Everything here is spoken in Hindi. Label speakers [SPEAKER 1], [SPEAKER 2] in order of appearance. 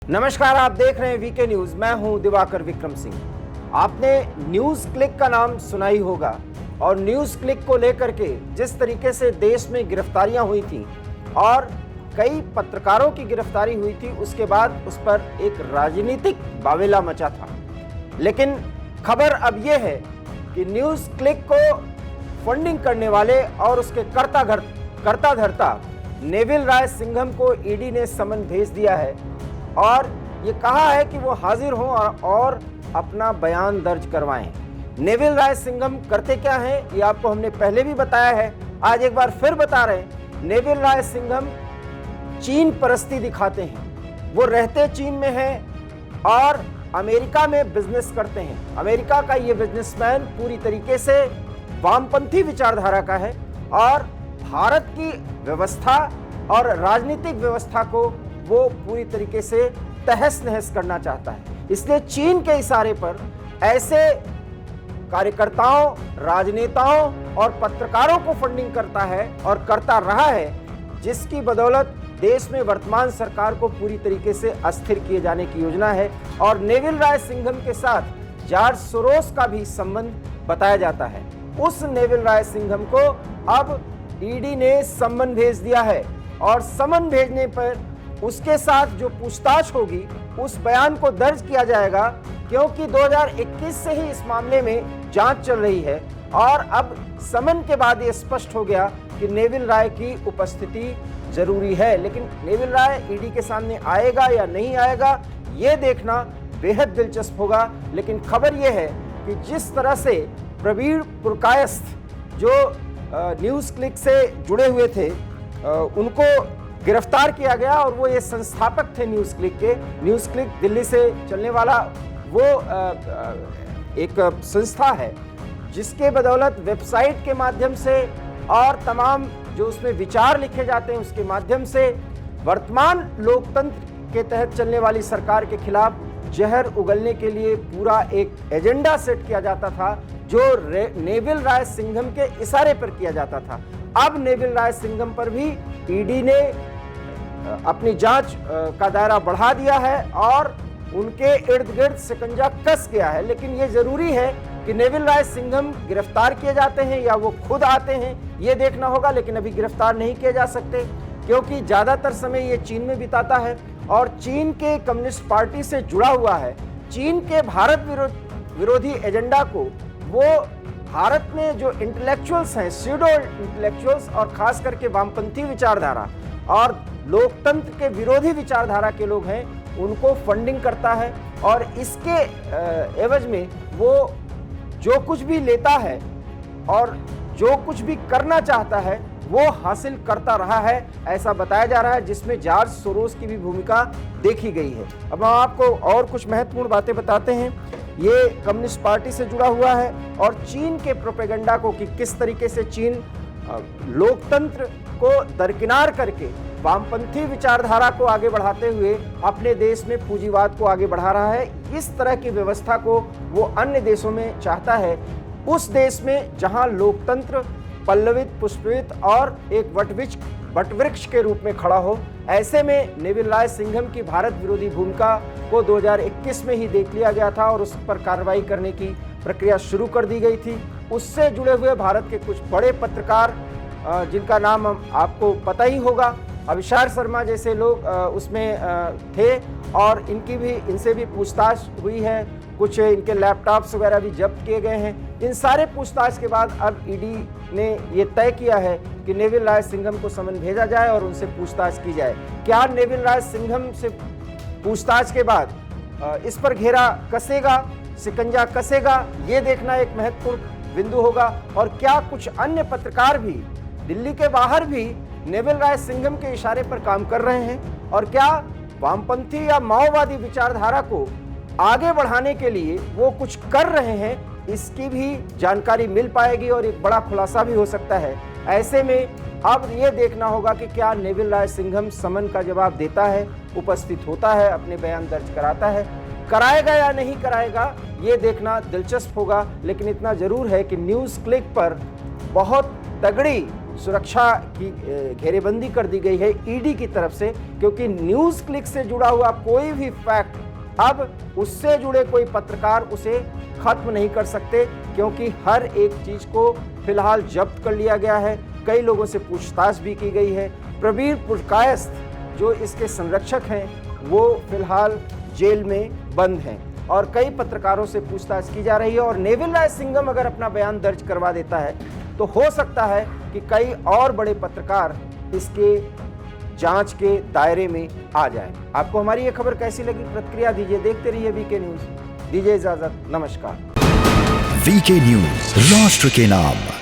[SPEAKER 1] नमस्कार, आप देख रहे हैं वीके न्यूज। मैं हूं दिवाकर विक्रम सिंह। आपने न्यूज क्लिक का नाम सुना ही होगा और न्यूज क्लिक को लेकर के जिस तरीके से देश में गिरफ्तारियां हुई थी और कई पत्रकारों की गिरफ्तारी हुई थी, उसके बाद उस पर एक राजनीतिक बावेला मचा था। लेकिन खबर अब यह है कि न्यूज क्लिक को फंडिंग करने वाले और उसके कर्ता धर्ता नेविल राय सिंघम को ईडी ने समन भेज दिया है और ये कहा है कि वो हाजिर हों और अपना बयान दर्ज करवाएं। नेविल राय सिंघम करते क्या हैं ये आपको हमने पहले भी बताया है, आज एक बार फिर बता रहे हैं। नेविल राय सिंघम चीन परस्ती दिखाते हैं। वो रहते चीन में हैं और अमेरिका में बिजनेस करते हैं। अमेरिका का ये बिजनेसमैन पूरी तरीके से वामपंथी विचारधारा का है और भारत की व्यवस्था और राजनीतिक व्यवस्था को वो पूरी तरीके से तहस नहस करना चाहता है। इसलिए चीन के इशारे पर ऐसे कार्यकर्ताओं, राजनेताओं और पत्रकारों को फंडिंग करता है और करता रहा है, जिसकी बदौलत देश में वर्तमान सरकार को पूरी तरीके से अस्थिर किए जाने की योजना है। और नेविल राय सिंघम के साथ जॉर्ज सोरोस का भी संबंध बताया जाता है। उस नेविल राय सिंघम को अब ईडी ने समन भेज दिया है और समन भेजने पर उसके साथ जो पूछताछ होगी उस बयान को दर्ज किया जाएगा, क्योंकि 2021 से ही इस मामले में जांच चल रही है और अब समन के बाद ये स्पष्ट हो गया कि नेविल राय की उपस्थिति जरूरी है। लेकिन नेविल राय ईडी के सामने आएगा या नहीं आएगा ये देखना बेहद दिलचस्प होगा। लेकिन खबर ये है कि जिस तरह से प्रवीण पुरकायस्थ जो न्यूज़ क्लिक से जुड़े हुए थे उनको गिरफ्तार किया गया और वो ये संस्थापक थे न्यूज़ क्लिक के। न्यूज़ क्लिक दिल्ली से चलने वाला वो एक संस्था है जिसके बदौलत वेबसाइट के माध्यम से और तमाम जो उसमें विचार लिखे जाते हैं उसके माध्यम से वर्तमान लोकतंत्र के तहत चलने वाली सरकार के खिलाफ जहर उगलने के लिए पूरा एक एजेंडा सेट किया जाता था, जो नेविल राय सिंघम के इशारे पर किया जाता था। अब नेविल राय सिंघम पर भी ईडी ने अपनी जांच का दायरा बढ़ा दिया है और उनके इर्द गिर्द शिकंजा कस गया है। लेकिन ये जरूरी है कि नेविल राय सिंघम गिरफ्तार किए जाते हैं या वो खुद आते हैं, ये देखना होगा। लेकिन अभी गिरफ्तार नहीं किए जा सकते क्योंकि ज़्यादातर समय ये चीन में बिताता है और चीन के कम्युनिस्ट पार्टी से जुड़ा हुआ है। चीन के भारत विरोधी एजेंडा को वो भारत में जो इंटेलेक्चुअल्स हैं, स्यूडो इंटेलेक्चुअल्स और खास करके वामपंथी विचारधारा और लोकतंत्र के विरोधी विचारधारा के लोग हैं, उनको फंडिंग करता है और इसके एवज में वो जो कुछ भी लेता है और जो कुछ भी करना चाहता है वो हासिल करता रहा है, ऐसा बताया जा रहा है, जिसमें जॉर्ज सोरोस की भी भूमिका देखी गई है। अब हम आपको और कुछ महत्वपूर्ण बातें बताते हैं। ये कम्युनिस्ट पार्टी से जुड़ा हुआ है और चीन के प्रोपेगेंडा को कि किस तरीके से चीन लोकतंत्र को दरकिनार करके वामपंथी विचारधारा को आगे बढ़ाते हुए अपने देश में पूंजीवाद को आगे बढ़ा रहा है। इस तरह की व्यवस्था को वो अन्य देशों में चाहता है, उस देश में जहां लोकतंत्र पल्लवित, पुष्पित और एक वटवृक्ष के रूप में खड़ा हो। ऐसे में नेविल राय सिंघम की भारत विरोधी भूमिका को 2021 में ही देख लिया गया था और उस पर कार्रवाई करने की प्रक्रिया शुरू कर दी गई थी। उससे जुड़े हुए भारत के कुछ बड़े पत्रकार जिनका नाम आपको पता ही होगा, अभिषार शर्मा जैसे लोग उसमें थे और इनसे भी पूछताछ हुई है। कुछ इनके लैपटॉप्स वगैरह भी जब्त किए गए हैं। इन सारे पूछताछ के बाद अब ईडी ने ये तय किया है कि नेविल राय सिंघम को समन भेजा जाए और उनसे पूछताछ की जाए। क्या नेविल राय सिंघम से पूछताछ के बाद इस पर घेरा कसेगा, शिकंजा कसेगा, ये देखना एक महत्वपूर्ण बिंदु होगा। और क्या कुछ अन्य पत्रकार भी दिल्ली के बाहर भी नेविल राय सिंघम के इशारे पर काम कर रहे हैं और क्या वामपंथी या माओवादी विचारधारा को आगे बढ़ाने के लिए वो कुछ कर रहे हैं, इसकी भी जानकारी मिल पाएगी और एक बड़ा खुलासा भी हो सकता है। ऐसे में अब ये देखना होगा कि क्या नेविल राय सिंघम समन का जवाब देता है, उपस्थित होता है, अपने बयान दर्ज कराता है, कराएगा या नहीं कराएगा ये देखना दिलचस्प होगा। लेकिन इतना जरूर है कि न्यूज़ क्लिक पर बहुत तगड़ी सुरक्षा की घेरेबंदी कर दी गई है ईडी की तरफ से, क्योंकि न्यूज़ क्लिक से जुड़ा हुआ कोई भी फैक्ट अब उससे जुड़े कोई पत्रकार उसे खत्म नहीं कर सकते, क्योंकि हर एक चीज को फिलहाल जब्त कर लिया गया है। कई लोगों से पूछताछ भी की गई है। प्रवीण पुरकायस्थ जो इसके संरक्षक हैं वो फिलहाल जेल में बंद हैं और कई पत्रकारों से पूछताछ की जा रही है। और नेविल राय सिंघम अगर अपना बयान दर्ज करवा देता है तो हो सकता है कि कई और बड़े पत्रकार इसके जांच के दायरे में आ जाएं। आपको हमारी ये खबर कैसी लगी, प्रतिक्रिया दीजिए। देखते रहिए वीके न्यूज। दीजिए इजाजत, नमस्कार।
[SPEAKER 2] वीके न्यूज, राष्ट्र के नाम।